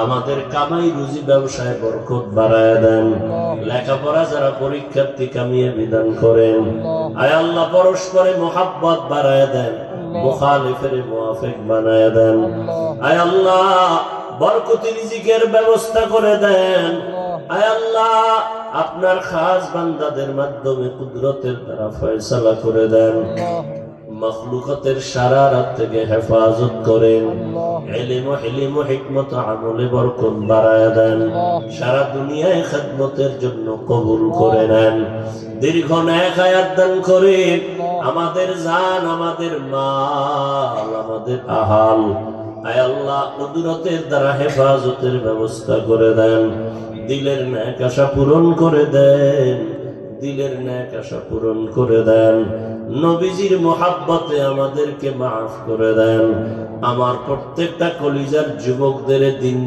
আমাদের কামাই রুজি ব্যবসায় বরকত বাড়ায় দেন। লেখাপড়া যারা পরীক্ষার্থী কামিয়ে বিধান করেন। আয় আল্লাহ পরস্পরে মোহাব্বত বাড়ায় দেন, মুখালিফের মুআফিক বানায় দেন। আয় আল্লাহ বরকতি রিজিকের ব্যবস্থা করে দেন। আয় আল্লাহ আপনার খাস বান্দাদের মাধ্যমে কুদরতের দ্বারা ফয়সালা করে দেন। মখলুকাতের শারারত থেকে হেফাজত করেন। ইলম ও হিকমত আমলে বরকত বাড়ায় দেন। সারা দুনিয়ায় খিদমতের জন্য কবুল করে নেন। দীর্ঘ নেক হায়াত দান করেন। আমাদের জান, আমাদের মাল, আমাদের আহাল আয় আল্লাহ কুদরতের দ্বারা হেফাজতের ব্যবস্থা করে দেন। দিলের নেক আশা পূরণ করে দেন। দিলের নেক আশা পূরণ করে দেন। নবীজির মোহাব্বতে আমাদেরকে মাফ করে দেন। আমার প্রত্যেকটা কলিজার যুবকদের দিন